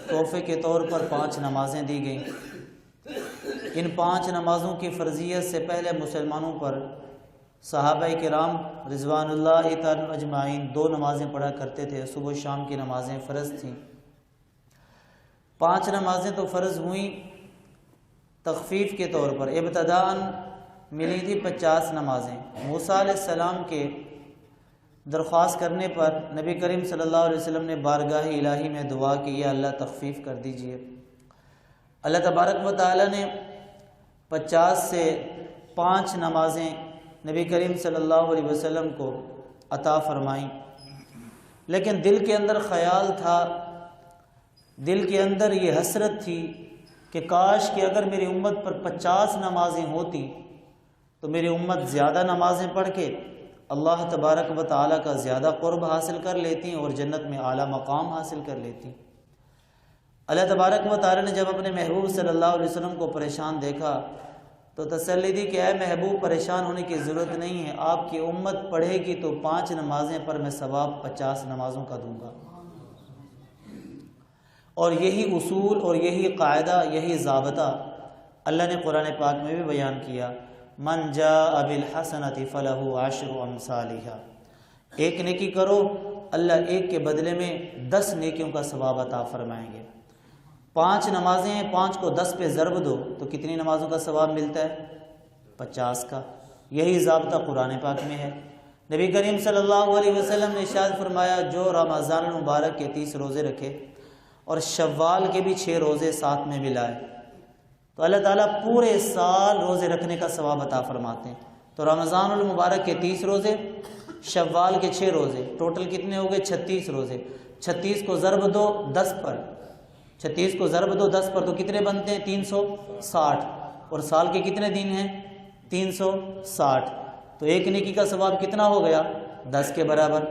تحفے کے طور پر 5 نمازیں دی گئیں۔ ان 5 نمازوں کی فرضیت سے پہلے مسلمانوں پر صحابہ کرام رضوان اللہ تعالی اجمعین 2 نمازیں پڑھا کرتے تھے، صبح و شام کی نمازیں فرض تھیں۔ 5 نمازیں تو فرض ہوئیں تخفیف کے طور پر، ابتداءً ملی تھی 50 نمازیں۔ موسیٰ علیہ السلام کے درخواست کرنے پر نبی کریم صلی اللہ علیہ وسلم نے بارگاہ الہی میں دعا کی، یا اللہ تخفیف کر دیجئے۔ اللہ تبارک و تعالی نے 50 سے 5 نمازیں نبی کریم صلی اللہ علیہ وسلم کو عطا فرمائیں، لیکن دل کے اندر خیال تھا، دل کے اندر یہ حسرت تھی کہ کاش کہ اگر میری امت پر 50 نمازیں ہوتی تو میری امت زیادہ نمازیں پڑھ کے اللہ تبارک و تعالیٰ کا زیادہ قرب حاصل کر لیتی اور جنت میں اعلیٰ مقام حاصل کر لیتی۔ اللہ تبارک و تعالیٰ نے جب اپنے محبوب صلی اللہ علیہ وسلم کو پریشان دیکھا تو تسلی دی کہ اے محبوب، پریشان ہونے کی ضرورت نہیں ہے، آپ کی امت پڑھے گی تو 5 نمازیں پر میں ثواب 50 نمازوں کا دوں گا۔ اور یہی اصول اور یہی قاعدہ، یہی ضابطہ اللہ نے قرآن پاک میں بھی بیان کیا، من جاء بالحسنۃ فلہ 10 امثالھا، ایک نیکی کرو اللہ ایک کے بدلے میں 10 نیکیوں کا ثواب عطا فرمائیں گے۔ 5 نمازیں ہیں، 5 کو 10 پہ ضرب دو تو کتنی نمازوں کا ثواب ملتا ہے؟ 50 کا۔ یہی ضابطہ قرآن پاک میں ہے۔ نبی کریم صلی اللہ علیہ وسلم نے ارشاد فرمایا، جو رمضان المبارک کے 30 روزے رکھے اور شوال کے بھی 6 روزے ساتھ میں ملائے تو اللہ تعالیٰ پورے سال روزے رکھنے کا ثواب عطا فرماتے ہیں۔ تو رمضان المبارک کے 30 روزے، شوال کے 6 روزے، ٹوٹل کتنے ہو گئے؟ 36 روزے۔ 36 کو ضرب دو 10 پر، 36 کو ضرب دو 10 پر تو کتنے بنتے ہیں؟ 360۔ اور سال کے کتنے دن ہیں؟ 360۔ تو ایک نیکی کا ثواب کتنا ہو گیا؟ 10 کے برابر۔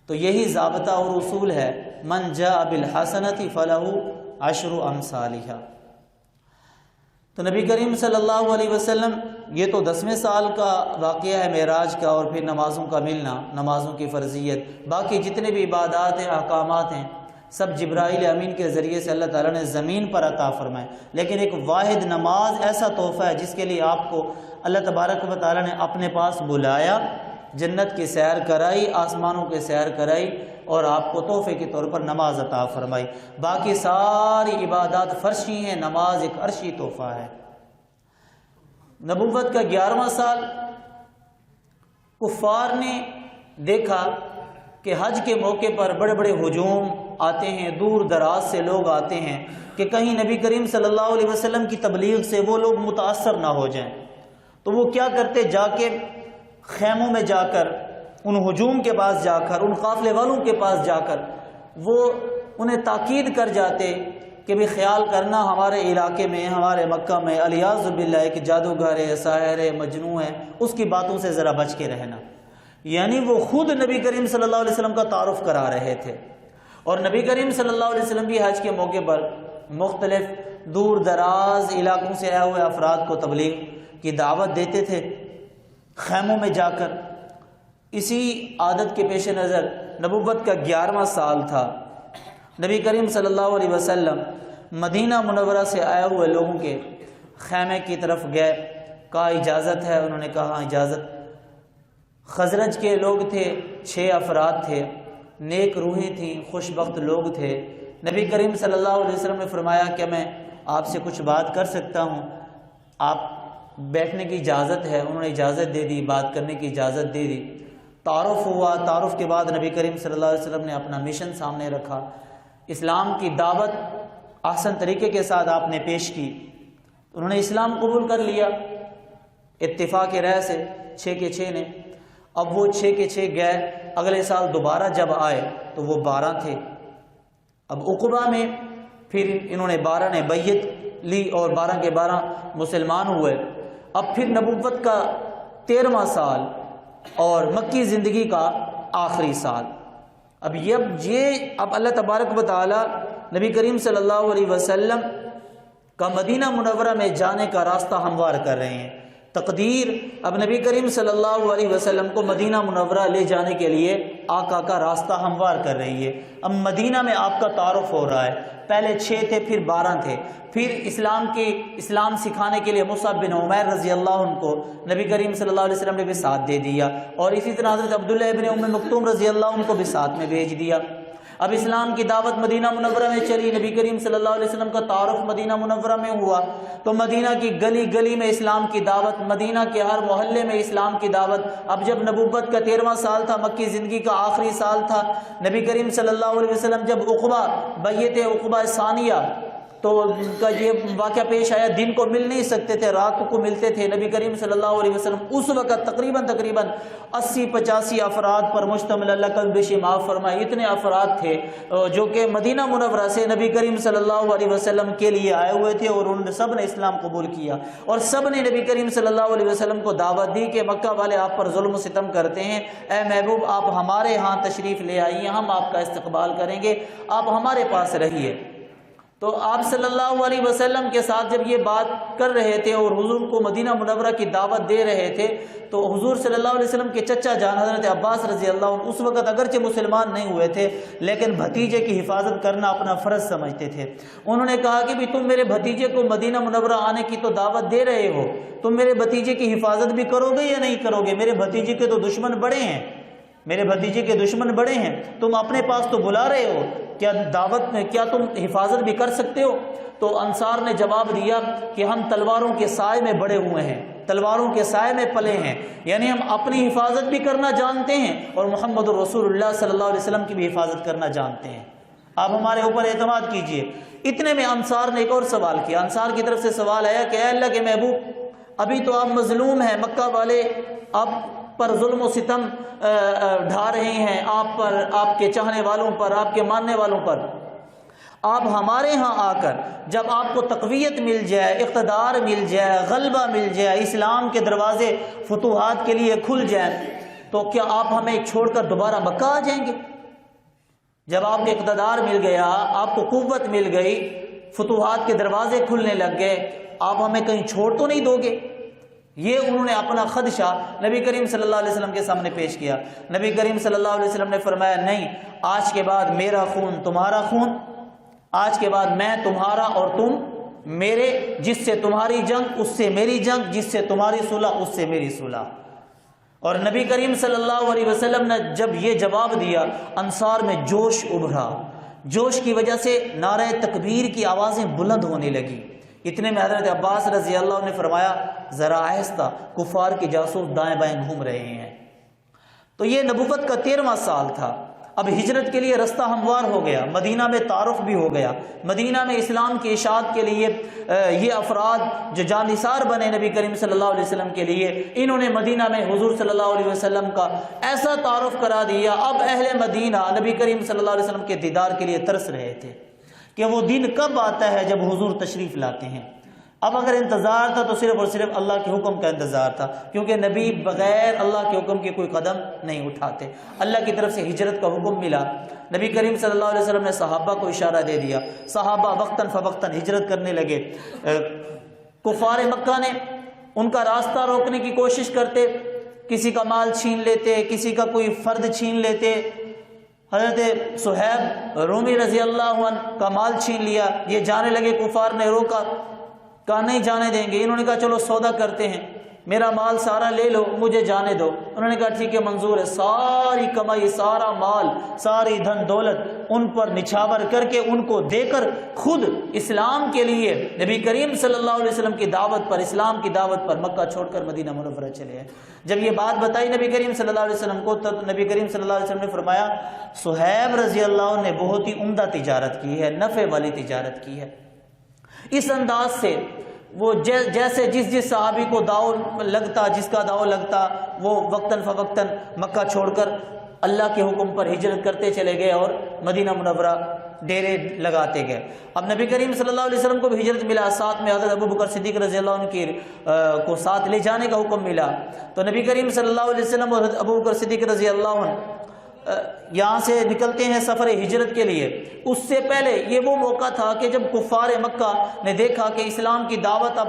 تو یہی ضابطہ اور اصول ہے، من جاء بالحسنۃ فلہ 10 امثالھا۔ تو نبی کریم صلی اللہ علیہ وسلم، یہ تو 10ویں سال کا واقعہ ہے معراج کا، اور پھر نمازوں کا ملنا، نمازوں کی فرضیت، باقی جتنے بھی عبادات ہیں، احکامات ہیں، سب جبرائیل امین کے ذریعے سے اللہ تعالیٰ نے زمین پر عطا فرمائے۔ لیکن ایک واحد نماز ایسا تحفہ ہے جس کے لیے آپ کو اللہ تبارک و تعالیٰ نے اپنے پاس بلایا، جنت کی سیر کرائی، آسمانوں کی سیر کرائی، اور آپ کو تحفے کے طور پر نماز عطا فرمائی۔ باقی ساری عبادات فرشی ہیں، نماز ایک عرشی تحفہ ہے۔ نبوت کا 11واں سال، کفار نے دیکھا کہ حج کے موقع پر بڑے بڑے ہجوم آتے ہیں، دور دراز سے لوگ آتے ہیں کہ کہیں نبی کریم صلی اللہ علیہ وسلم کی تبلیغ سے وہ لوگ متاثر نہ ہو جائیں۔ تو وہ کیا کرتے؟ جا کے خیموں میں جا کر، ان ہجوم کے پاس جا کر، ان قافلے والوں کے پاس جا کر وہ انہیں تاکید کر جاتے کہ بھی خیال کرنا، ہمارے علاقے میں، ہمارے مکہ میں الیاذ باللہ ایک جادوگر ہے، ساحر ہے، مجنون ہے، اس کی باتوں سے ذرا بچ کے رہنا۔ یعنی وہ خود نبی کریم صلی اللہ علیہ وسلم کا تعارف کرا رہے تھے، اور نبی کریم صلی اللہ علیہ وسلم بھی حج کے موقع پر مختلف دور دراز علاقوں سے آئے ہوئے افراد کو تبلیغ کی دعوت دیتے تھے خیموں میں جا کر۔ اسی عادت کے پیش نظر نبوت کا 11واں سال تھا، نبی کریم صلی اللہ علیہ وسلم مدینہ منورہ سے آئے ہوئے لوگوں کے خیمے کی طرف گئے، کہا اجازت ہے؟ انہوں نے کہا اجازت۔ خزرج کے لوگ تھے، 6 افراد تھے، نیک روحیں تھیں، خوش بخت لوگ تھے۔ نبی کریم صلی اللہ علیہ وسلم نے فرمایا کہ میں آپ سے کچھ بات کر سکتا ہوں، آپ بیٹھنے کی اجازت ہے؟ انہوں نے اجازت دے دی، بات کرنے کی اجازت دے دی۔ تعارف ہوا، تعارف کے بعد نبی کریم صلی اللہ علیہ وسلم نے اپنا مشن سامنے رکھا، اسلام کی دعوت احسن طریقے کے ساتھ آپ نے پیش کی۔ انہوں نے اسلام قبول کر لیا اتفاق رائے سے، 6 کے 6 نے۔ اب وہ 6 کے 6 گئے، اگلے سال دوبارہ جب آئے تو وہ 12 تھے۔ اب عقبہ میں پھر انہوں نے 12 نے بیعت لی اور 12 کے 12 مسلمان ہوئے۔ اب پھر نبوت کا 13واں سال اور مکی زندگی کا آخری سال۔ اب اللہ تبارک و تعالی نبی کریم صلی اللہ علیہ وسلم کا مدینہ منورہ میں جانے کا راستہ ہموار کر رہے ہیں۔ تقدیر اب نبی کریم صلی اللہ علیہ وسلم کو مدینہ منورہ لے جانے کے لیے آقا کا راستہ ہموار کر رہی ہے۔ اب مدینہ میں آپ کا تعارف ہو رہا ہے، پہلے 6 تھے، پھر 12 تھے، پھر اسلام سکھانے کے لیے مصعب بن عمیر رضی اللہ عنہ کو نبی کریم صلی اللہ علیہ وسلم نے بھی ساتھ دے دیا، اور اسی طرح حضرت عبداللہ ابن ام مکتوم رضی اللہ عنہ کو بھی ساتھ میں بھیج دیا۔ اب اسلام کی دعوت مدینہ منورہ میں چلی، نبی کریم صلی اللہ علیہ وسلم کا تعارف مدینہ منورہ میں ہوا، تو مدینہ کی گلی گلی میں اسلام کی دعوت، مدینہ کے ہر محلے میں اسلام کی دعوت۔ اب جب نبوت کا 13واں سال تھا، مکی زندگی کا آخری سال تھا، نبی کریم صلی اللہ علیہ وسلم جب بیعت عقبہ ثانیہ تو ان کا یہ واقعہ پیش آیا، دن کو مل نہیں سکتے تھے، رات کو ملتے تھے۔ نبی کریم صلی اللہ علیہ وسلم اس وقت تقریباً 80-85 افراد پر مشتمل، اللہ کا بیشی معاف فرمائے، اتنے افراد تھے جو کہ مدینہ منورہ سے نبی کریم صلی اللہ علیہ وسلم کے لیے آئے ہوئے تھے، اور انہوں نے سب نے اسلام قبول کیا، اور سب نے نبی کریم صلی اللہ علیہ وسلم کو دعوت دی کہ مکہ والے آپ پر ظلم و ستم کرتے ہیں، اے محبوب آپ ہمارے ہاں تشریف لے آئیے، ہم آپ کا استقبال کریں گے، آپ ہمارے پاس رہیے۔ تو آپ صلی اللہ علیہ وسلم کے ساتھ جب یہ بات کر رہے تھے اور حضور کو مدینہ منورہ کی دعوت دے رہے تھے، تو حضور صلی اللہ علیہ وسلم کے چچا جان حضرت عباس رضی اللہ عنہ اس وقت اگرچہ مسلمان نہیں ہوئے تھے، لیکن بھتیجے کی حفاظت کرنا اپنا فرض سمجھتے تھے۔ انہوں نے کہا کہ بھی تم میرے بھتیجے کو مدینہ منورہ آنے کی تو دعوت دے رہے ہو، تم میرے بھتیجے کی حفاظت بھی کرو گے یا نہیں کرو گے؟ میرے بھتیجے کے تو دشمن بڑے ہیں، میرے بھتیجے کے دشمن بڑے ہیں، تم اپنے پاس تو بلا رہے ہو، کیا تم حفاظت بھی کر سکتے ہو؟ تو انصار نے جواب دیا کہ ہم تلواروں کے سائے میں بڑے ہوئے ہیں، تلواروں کے سائے میں پلے ہیں، یعنی ہم اپنی حفاظت بھی کرنا جانتے ہیں اور محمد الرسول اللہ صلی اللہ علیہ وسلم کی بھی حفاظت کرنا جانتے ہیں، آپ ہمارے اوپر اعتماد کیجئے۔ اتنے میں انصار نے ایک اور سوال کیا، انصار کی طرف سے سوال آیا کہ اے اللہ کے محبوب، ابھی تو آپ مظلوم ہیں، مکہ والے آپ پر ظلم و ستم ڈھا رہے ہیں، آپ پر، آپ کے چاہنے والوں پر، آپ کے ماننے والوں پر، آپ ہمارے ہاں آ کر جب آپ کو تقویت مل جائے، اقتدار مل جائے، غلبہ مل جائے، اسلام کے دروازے فتوحات کے لیے کھل جائیں، تو کیا آپ ہمیں چھوڑ کر دوبارہ مکہ آ جائیں گے؟ جب آپ کو اقتدار مل گیا، آپ کو قوت مل گئی، فتوحات کے دروازے کھلنے لگ گئے، آپ ہمیں کہیں چھوڑ تو نہیں دو گے؟ یہ انہوں نے اپنا خدشہ نبی کریم صلی اللہ علیہ وسلم کے سامنے پیش کیا۔ نبی کریم صلی اللہ علیہ وسلم نے فرمایا نہیں، آج کے بعد میرا خون تمہارا خون، آج کے بعد میں تمہارا اور تم میرے، جس سے تمہاری جنگ اس سے میری جنگ، جس سے تمہاری صلح اس سے میری صلح۔ اور نبی کریم صلی اللہ علیہ وسلم نے جب یہ جواب دیا، انصار میں جوش ابھرا، جوش کی وجہ سے نعرہ تکبیر کی آوازیں بلند ہونے لگی۔ اتنے میں حضرت عباس رضی اللہ عنہ نے فرمایا ذرا آہستہ، کفار کے جاسوس دائیں بائیں گھوم رہے ہیں۔ تو یہ نبوت کا 13واں سال تھا، اب ہجرت کے لیے رستہ ہموار ہو گیا، مدینہ میں تعارف بھی ہو گیا، مدینہ میں اسلام کی اشاعت کے لیے یہ افراد جو جانثار بنے نبی کریم صلی اللہ علیہ وسلم کے لیے، انہوں نے مدینہ میں حضور صلی اللہ علیہ وسلم کا ایسا تعارف کرا دیا، اب اہل مدینہ نبی کریم صلی اللہ علیہ وسلم کے دیدار کے لیے ترس رہے تھے کہ وہ دن کب آتا ہے جب حضور تشریف لاتے ہیں۔ اب اگر انتظار تھا تو صرف اور صرف اللہ کے حکم کا انتظار تھا، کیونکہ نبی بغیر اللہ کے حکم کے کوئی قدم نہیں اٹھاتے۔ اللہ کی طرف سے ہجرت کا حکم ملا، نبی کریم صلی اللہ علیہ وسلم نے صحابہ کو اشارہ دے دیا، صحابہ وقتاً فوقتاً ہجرت کرنے لگے۔ کفار مکہ نے ان کا راستہ روکنے کی کوشش کرتے، کسی کا مال چھین لیتے، کسی کا کوئی فرد چھین لیتے۔ حضرت صہیب رومی رضی اللہ عنہ کا مال چھین لیا، یہ جانے لگے، کفار نے روکا، کہا نہیں جانے دیں گے۔ انہوں نے کہا چلو سودا کرتے ہیں، میرا مال سارا لے لو، مجھے جانے دو۔ انہوں نے کہا ٹھیک ہے، منظور ہے۔ ساری کمائی، سارا مال، ساری دھن دولت ان پر نچھاور کر کے، ان کو دے کر، خود اسلام کے لیے نبی کریم صلی اللہ علیہ وسلم کی دعوت پر، اسلام کی دعوت پر مکہ چھوڑ کر مدینہ منورہ چلے ہیں۔ جب یہ بات بتائی نبی کریم صلی اللہ علیہ وسلم کو، تو نبی کریم صلی اللہ علیہ وسلم نے فرمایا صہیب رضی اللہ عنہ نے بہت ہی عمدہ تجارت کی ہے، نفع والی تجارت کی ہے۔ اس انداز سے وہ جیسے جس صحابی کو داؤ لگتا، جس کا داؤ لگتا، وہ وقتاً فوقتاً مکہ چھوڑ کر اللہ کے حکم پر ہجرت کرتے چلے گئے اور مدینہ منورہ ڈیرے لگاتے گئے۔ اب نبی کریم صلی اللہ علیہ وسلم کو بھی ہجرت ملا، ساتھ میں حضرت ابو بکر صدیق رضی اللہ عنہ کو ساتھ لے جانے کا حکم ملا۔ تو نبی کریم صلی اللہ علیہ وسلم اور حضرت ابو بکر صدیق رضی اللہ عنہ یہاں سے نکلتے ہیں سفر ہجرت کے لیے۔ اس سے پہلے یہ وہ موقع تھا کہ جب کفار مکہ نے دیکھا کہ اسلام کی دعوت اب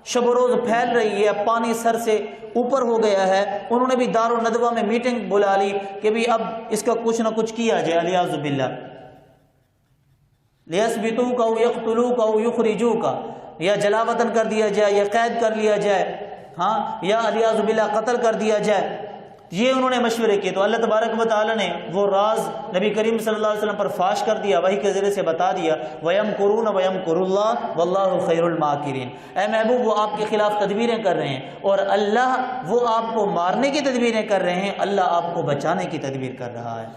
شب و روز پھیل رہی ہے، پانی سر سے اوپر ہو گیا ہے۔ انہوں نے بھی دارالندوہ میں میٹنگ بلا لی کہ بھی اب اس کا کچھ نہ کچھ کیا جائے، الیاذ باللہ، لیثبتوک او یقتلوک او یخرجوک، یا جلا وطن کر دیا جائے، یا قید کر لیا جائے، ہاں، یا الیاذ باللہ قتل کر دیا جائے۔ یہ انہوں نے مشورے کیے، تو اللہ تبارک و تعالیٰ نے وہ راز نبی کریم صلی اللہ علیہ وسلم پر فاش کر دیا، وحی کے ذریعے سے بتا دیا، وَيَمْكُرُونَ وَيَمْكُرُ اللَّهُ وَاللَّهُ خَيْرُ الْمَاكِرِينَ۔ اے محبوب، وہ آپ کے خلاف تدبیریں کر رہے ہیں، اور اللہ وہ آپ کو مارنے کی تدبیریں کر رہے ہیں، اللہ آپ کو بچانے کی تدبیر کر رہا ہے۔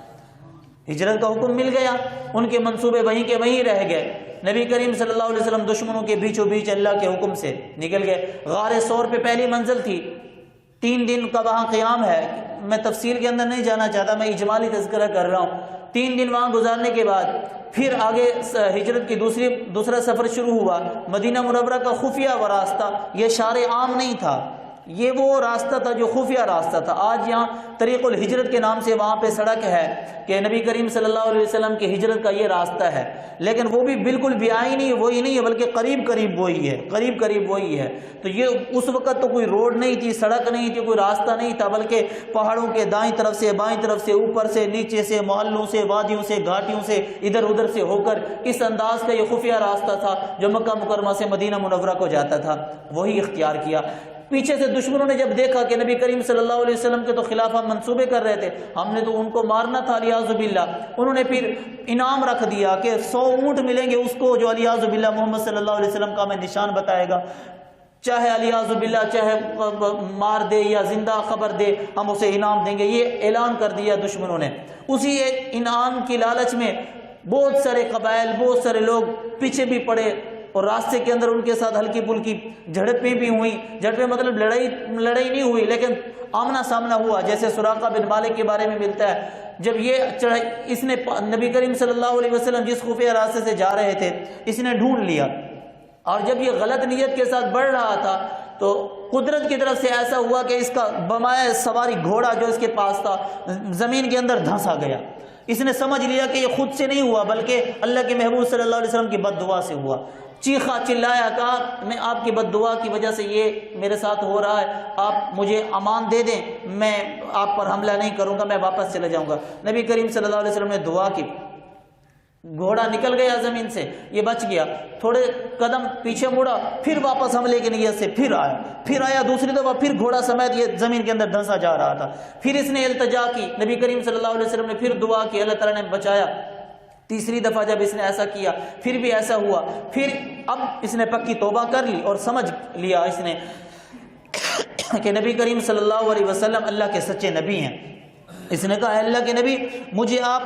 ہجرت کا حکم مل گیا، ان کے منصوبے وہیں کے وہیں رہ گئے۔ نبی کریم صلی اللہ علیہ وسلم دشمنوں کے بیچوں بیچ اللہ کے حکم سے نکل گئے۔ غار ثور پہ پہلی منزل تھی، 3 دن کا وہاں قیام ہے، میں تفصیل کے اندر نہیں جانا چاہتا، میں اجمالی تذکرہ کر رہا ہوں۔ 3 دن وہاں گزارنے کے بعد پھر آگے ہجرت کی دوسرا سفر شروع ہوا، مدینہ منورہ کا خفیہ وہ راستہ، یہ شارع عام نہیں تھا، یہ وہ راستہ تھا جو خفیہ راستہ تھا۔ آج یہاں طریق الہجرت کے نام سے وہاں پہ سڑک ہے کہ نبی کریم صلی اللہ علیہ وسلم کی ہجرت کا یہ راستہ ہے، لیکن وہ بھی بالکل بیائی وہی نہیں ہے، بلکہ قریب قریب وہی ہے، قریب قریب وہی ہے۔ تو یہ اس وقت تو کوئی روڈ نہیں تھی، سڑک نہیں تھی، کوئی راستہ نہیں تھا، بلکہ پہاڑوں کے دائیں طرف سے، بائیں طرف سے، اوپر سے، نیچے سے، محلوں سے، وادیوں سے، گھاٹیوں سے، ادھر ادھر سے ہو کر اس انداز کا یہ خفیہ راستہ تھا جو مکہ مکرمہ سے مدینہ منورہ کو جاتا تھا، وہی اختیار کیا۔ پیچھے سے دشمنوں نے جب دیکھا کہ نبی کریم صلی اللہ علیہ وسلم کے تو خلاف ہم منصوبے کر رہے تھے، ہم نے تو ان کو مارنا تھا الیاذ باللہ، انہوں نے پھر انعام رکھ دیا کہ 100 اونٹ ملیں گے اس کو جو الیاذ باللہ محمد صلی اللہ علیہ وسلم کا ہمیں نشان بتائے گا، چاہے الیاذ باللہ چاہے مار دے یا زندہ خبر دے، ہم اسے انعام دیں گے۔ یہ اعلان کر دیا دشمنوں نے۔ اسی ایک انعام کی لالچ میں بہت سارے قبائل، بہت سارے لوگ پیچھے بھی پڑے، اور راستے کے اندر ان کے ساتھ ہلکی پھلکی جھڑپیں بھی ہوئیں۔ جھڑپیں مطلب لڑائی نہیں ہوئی، لیکن آمنا سامنا ہوا، جیسے سراقہ بن مالک کے بارے میں ملتا ہے۔ جب یہ اس نے نبی کریم صلی اللہ علیہ وسلم جس خفیہ راستے سے جا رہے تھے، اس نے ڈھونڈ لیا، اور جب یہ غلط نیت کے ساتھ بڑھ رہا تھا تو قدرت کی طرف سے ایسا ہوا کہ اس کا بمائے سواری گھوڑا جو اس کے پاس تھا زمین کے اندر دھنسا گیا۔ اس نے سمجھ لیا کہ یہ خود سے نہیں ہوا، بلکہ اللہ کے محبوب صلی اللہ علیہ وسلم کی بد دعا سے ہوا۔ چیخا چلایا، کہا میں آپ کی بد دعا کی وجہ سے یہ میرے ساتھ ہو رہا ہے، آپ مجھے امان دے دیں، میں آپ پر حملہ نہیں کروں گا، میں واپس چلا جاؤں گا۔ نبی کریم صلی اللہ علیہ وسلم نے دعا کی، گھوڑا نکل گیا زمین سے، یہ بچ گیا، تھوڑے قدم پیچھے مڑا، پھر واپس حملے کی نیت سے پھر آیا دوسری دفعہ، پھر گھوڑا سمیت یہ زمین کے اندر دھنسا جا رہا تھا۔ پھر اس نے التجا کی، نبی کریم صلی اللہ علیہ وسلم نے پھر دعا کی، اللہ تعالیٰ نے بچایا۔ تیسری دفعہ جب اس نے ایسا کیا، پھر بھی ایسا ہوا، پھر اب اس نے پکی توبہ کر لی اور سمجھ لیا اس نے کہ نبی کریم صلی اللہ علیہ وسلم اللہ کے سچے نبی ہیں۔ اس نے کہا، اللہ کے نبی مجھے آپ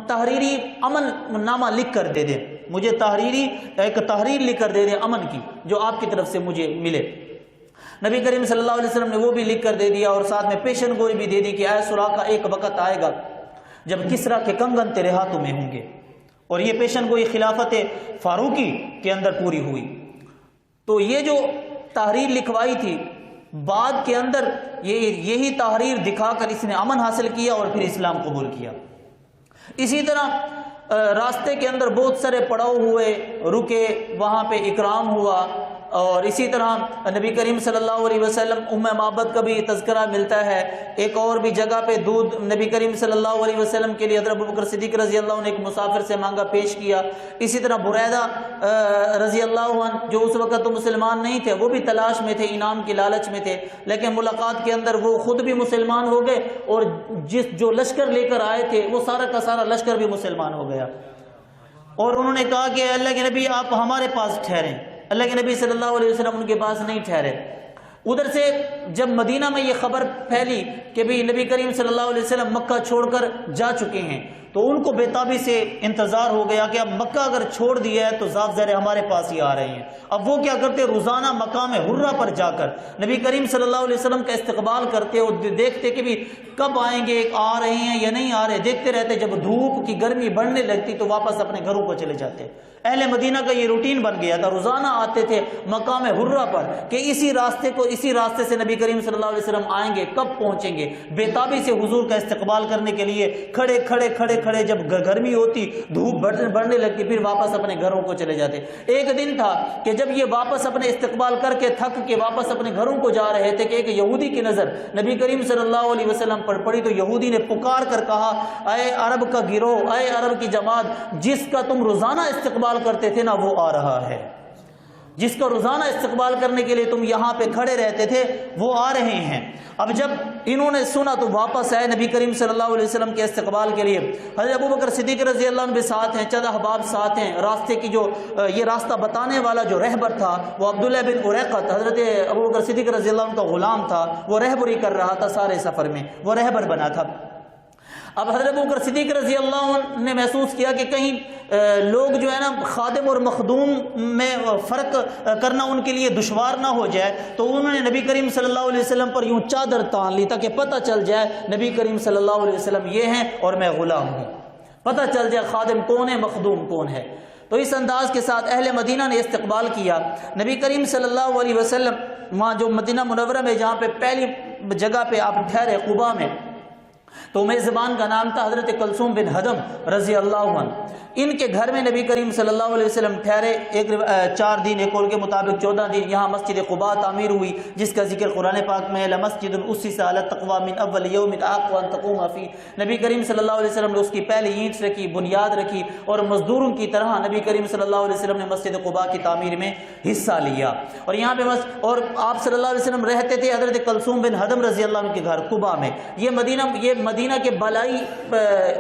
تحریری امن نامہ لکھ کر دے دیں، مجھے ایک تحریر لکھ کر دے دیں امن کی، جو آپ کی طرف سے مجھے ملے۔ نبی کریم صلی اللہ علیہ وسلم نے وہ بھی لکھ کر دے دیا، اور ساتھ میں پیشن گوئی بھی دے دی کہ اے سراقہ، ایک وقت آئے گا جب کسریٰ کے کنگن تیرے ہاتھوں میں ہوں گے، اور یہ پیشن گوئی خلافت فاروقی کے اندر پوری ہوئی۔ تو یہ جو تحریر لکھوائی تھی، بعد کے اندر یہی تحریر دکھا کر اس نے امن حاصل کیا اور پھر اسلام قبول کیا۔ اسی طرح راستے کے اندر بہت سارے پڑاؤ ہوئے، رکے، وہاں پہ اکرام ہوا، اور اسی طرح نبی کریم صلی اللہ علیہ وسلم ام معبد کا بھی تذکرہ ملتا ہے۔ ایک اور بھی جگہ پہ دودھ نبی کریم صلی اللہ علیہ وسلم کے لیے حضرت ابوبکر صدیق رضی اللہ عنہ نے ایک مسافر سے مانگا، پیش کیا۔ اسی طرح بریدہ رضی اللہ عنہ جو اس وقت تو مسلمان نہیں تھے، وہ بھی تلاش میں تھے، انعام کی لالچ میں تھے، لیکن ملاقات کے اندر وہ خود بھی مسلمان ہو گئے، اور جو لشکر لے کر آئے تھے وہ سارا کا سارا لشکر بھی مسلمان ہو گیا۔ اور انہوں نے کہا کہ اللہ کے نبی آپ ہمارے پاس ٹھہریں۔ اللہ کے نبی صلی اللہ علیہ وسلم ان کے پاس نہیں ٹھہرے۔ ادھر سے جب مدینہ میں یہ خبر پھیلی کہ بھی نبی کریم صلی اللہ علیہ وسلم مکہ چھوڑ کر جا چکے ہیں، تو ان کو بےتابی سے انتظار ہو گیا کہ اب مکہ اگر چھوڑ دیا ہے تو ذات ذر ہمارے پاس ہی آ رہے ہیں۔ اب وہ کیا کرتے، روزانہ مقام حرہ پر جا کر نبی کریم صلی اللہ علیہ وسلم کا استقبال کرتے اور دیکھتے کہ بھی کب آئیں گے، آ رہے ہیں یا نہیں آ رہے، دیکھتے رہتے۔ جب دھوپ کی گرمی بڑھنے لگتی تو واپس اپنے گھروں کو چلے جاتے۔ اہل مدینہ کا یہ روٹین بن گیا تھا، روزانہ آتے تھے مقام حرہ پر کہ اسی راستے سے نبی نبی کریم صلی اللہ علیہ وسلم آئیں گے، کب پہنچیں گے، بےتابی سے حضور کا استقبال کرنے کے لیے کھڑے کھڑے کھڑے کھڑے، جب گرمی ہوتی، دھوپ بڑھنے لگتی، پھر واپس اپنے گھروں کو چلے جاتے۔ ایک دن تھا کہ جب یہ واپس اپنے استقبال کر کے تھک کے واپس اپنے گھروں کو جا رہے تھے کہ ایک یہودی کی نظر نبی کریم صلی اللہ علیہ وسلم پر پڑی، تو یہودی نے پکار کر کہا، اے عرب کا گروہ، اے عرب کی جماعت، جس کا تم روزانہ استقبال کرتے تھے نا وہ آ رہا ہے، جس کا روزانہ استقبال کرنے کے لیے تم یہاں پہ کھڑے رہتے تھے وہ آ رہے ہیں۔ اب جب انہوں نے سنا تو واپس آئے نبی کریم صلی اللہ علیہ وسلم کے استقبال کے لیے۔ حضرت ابوبکر صدیق رضی اللہ عنہ بھی ساتھ ہیں، چند احباب ساتھ ہیں۔ راستے کی جو یہ راستہ بتانے والا جو رہبر تھا وہ عبداللہ بن اریقط، حضرت ابوبکر صدیق رضی اللہ عنہ کا غلام تھا، وہ رہبری کر رہا تھا سارے سفر میں، وہ رہبر بنا تھا۔ اب حضرت ابوبکر صدیق رضی اللہ عنہ نے محسوس کیا کہ کہیں لوگ جو ہے نا خادم اور مخدوم میں فرق کرنا ان کے لیے دشوار نہ ہو جائے، تو انہوں نے نبی کریم صلی اللہ علیہ وسلم پر یوں چادر تان لی تاکہ پتہ چل جائے نبی کریم صلی اللہ علیہ وسلم یہ ہیں اور میں غلام ہوں، پتہ چل جائے خادم کون ہے، مخدوم کون ہے۔ تو اس انداز کے ساتھ اہل مدینہ نے استقبال کیا۔ نبی کریم صلی اللہ علیہ وسلم وہاں جو مدینہ منورہ میں جہاں پہ پہلی جگہ پہ آپ ٹھہرے قباء میں، تو میزبان کا نام تھا حضرت کلثوم بن ہدم رضی اللہ عنہ۔ ان کے گھر میں نبی کریم صلی اللہ علیہ وسلم ٹھہرے، 4 دن، ایک قول کے مطابق 14 دن۔ یہاں مسجد قباء تعمیر ہوئی جس کا ذکر قرآن پاک میں ہے، لمسجد اسس علی التقوی من اول یوم احق ان تقوم فیہ۔ نبی کریم صلی اللہ علیہ وسلم نے اس کی پہلی اینٹ رکھی، بنیاد رکھی، اور مزدوروں کی طرح نبی کریم صلی اللہ علیہ وسلم نے مسجد قباء کی تعمیر میں حصہ لیا۔ اور یہاں پہ اور آپ صلی اللہ علیہ وسلم رہتے تھے حضرت کلثوم بن ہدم رضی اللہ عنہ کے گھر قباء میں۔ یہ مدینہ کے بالائی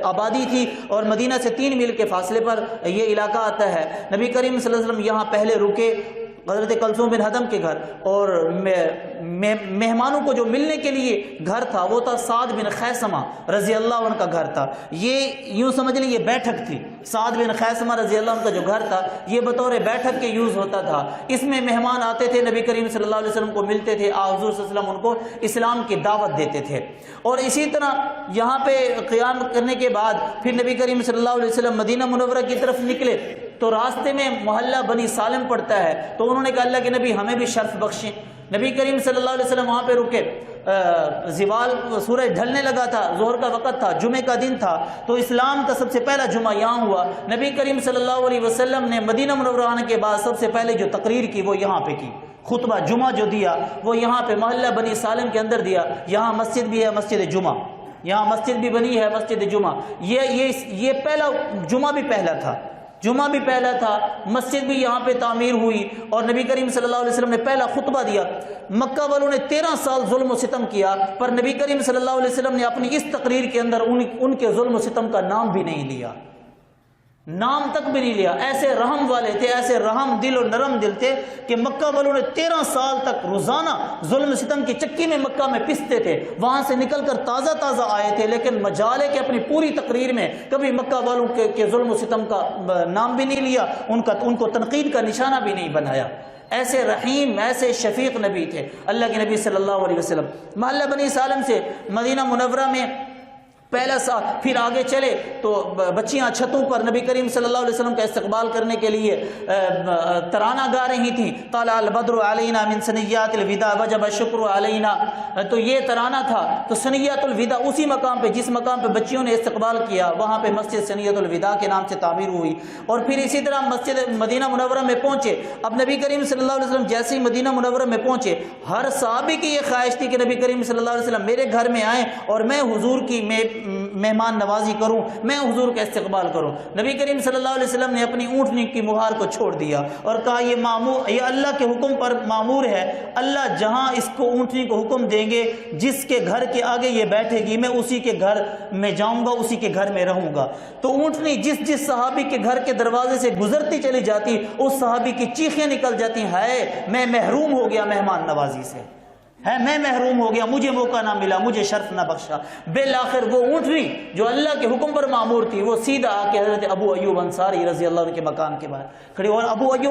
آبادی تھی اور مدینہ سے 3 میل کے فاصلے پر یہ علاقہ آتا ہے۔ نبی کریم صلی اللہ علیہ وسلم یہاں پہلے رکے حضرت کلثوم بن ہدم کے گھر، اور مہمانوں کو جو ملنے کے لیے گھر تھا وہ تھا سعد بن خیثمہ رضی اللہ عنہ کا گھر تھا۔ یہ یوں سمجھ لیں یہ بیٹھک تھی، سعد بن خیثمہ رضی اللہ عنہ کا جو گھر تھا یہ بطور بیٹھک کے یوز ہوتا تھا۔ اس میں مہمان آتے تھے، نبی کریم صلی اللہ علیہ وسلم کو ملتے تھے، حضور صلی اللہ علیہ وسلم ان کو اسلام کی دعوت دیتے تھے۔ اور اسی طرح یہاں پہ قیام کرنے کے بعد پھر نبی کریم صلی اللہ علیہ وسلم مدینہ منورہ کی طرف نکلے تو راستے میں محلہ بنی سالم پڑتا ہے، تو انہوں نے کہا اللہ کے نبی ہمیں بھی شرف بخشیں۔ نبی کریم صلی اللہ علیہ وسلم وہاں پہ رکے، زوال سورج ڈھلنے لگا تھا، ظہر کا وقت تھا، جمعے کا دن تھا، تو اسلام کا سب سے پہلا جمعہ یہاں ہوا۔ نبی کریم صلی اللہ علیہ وسلم نے مدینہ منورہ آنے کے بعد سب سے پہلے جو تقریر کی وہ یہاں پہ کی، خطبہ جمعہ جو دیا وہ یہاں پہ محلہ بنی سالم کے اندر دیا۔ یہاں مسجد بھی ہے، مسجد جمعہ، یہاں مسجد بھی بنی ہے، مسجد جمعہ۔ یہ پہلا جمعہ بھی پہلا تھا، جمعہ بھی پہلا تھا، مسجد بھی یہاں پہ تعمیر ہوئی، اور نبی کریم صلی اللہ علیہ وسلم نے پہلا خطبہ دیا۔ مکہ والوں نے 13 سال ظلم و ستم کیا، پر نبی کریم صلی اللہ علیہ وسلم نے اپنی اس تقریر کے اندر ان کے ظلم و ستم کا نام بھی نہیں لیا، نام تک بھی نہیں لیا۔ ایسے رحم والے تھے، ایسے رحم دل اور نرم دل تھے کہ مکہ والوں نے 13 سال تک روزانہ ظلم و ستم کی چکی میں مکہ میں پستے تھے، وہاں سے نکل کر تازہ تازہ آئے تھے، لیکن مجال ہے کہ اپنی پوری تقریر میں کبھی مکہ والوں کے ظلم و ستم کا نام بھی نہیں لیا، ان کو تنقید کا نشانہ بھی نہیں بنایا۔ ایسے رحیم، ایسے شفیق نبی تھے اللہ کے نبی صلی اللہ علیہ وسلم۔ محلہ بنی سالم سے مدینہ منورہ میں پہلا سال، پھر آگے چلے تو بچیاں چھتوں پر نبی کریم صلی اللہ علیہ وسلم کا استقبال کرنے کے لیے ترانہ گا رہی تھیں، طلع البدر علینا من ثنیات الوداع وجب الشکر علینا، تو یہ ترانہ تھا۔ تو ثنیات الوداع اسی مقام پہ جس مقام پہ بچیوں نے استقبال کیا وہاں پہ مسجد ثنیات الوداع کے نام سے تعمیر ہوئی۔ اور پھر اسی طرح مسجد مدینہ منورہ میں پہنچے۔ اب نبی کریم صلی اللہ علیہ وسلم جیسے ہی مدینہ منورہ میں پہنچے، ہر صحابی کی یہ خواہش تھی کہ نبی کریم صلی اللہ علیہ وسلم میرے گھر میں آئیں اور میں حضور کی مہمان نوازی کروں، میں حضور کا استقبال کروں۔ نبی کریم صلی اللہ علیہ وسلم نے اپنی اونٹنی کی مہار کو چھوڑ دیا اور کہا یہ اللہ کے حکم پر معمور ہے، اللہ جہاں اس کو اونٹنی کو حکم دیں گے، جس کے گھر کے آگے یہ بیٹھے گی میں اسی کے گھر میں جاؤں گا، اسی کے گھر میں رہوں گا۔ تو اونٹنی جس صحابی کے گھر کے دروازے سے گزرتی چلی جاتی اس صحابی کی چیخیں نکل جاتی، ہائے میں محروم ہو گیا مہمان نوازی سے، ہے میں محروم ہو گیا، مجھے موقع نہ ملا، مجھے شرف نہ بخشا۔ بالآخر وہ اونٹنی جو اللہ کے حکم پر معمور تھی وہ سیدھا آ کے حضرت ابو ایوب انصاری رضی اللہ عنہ کے مکان کے باہر کھڑی، اور ابو ایوب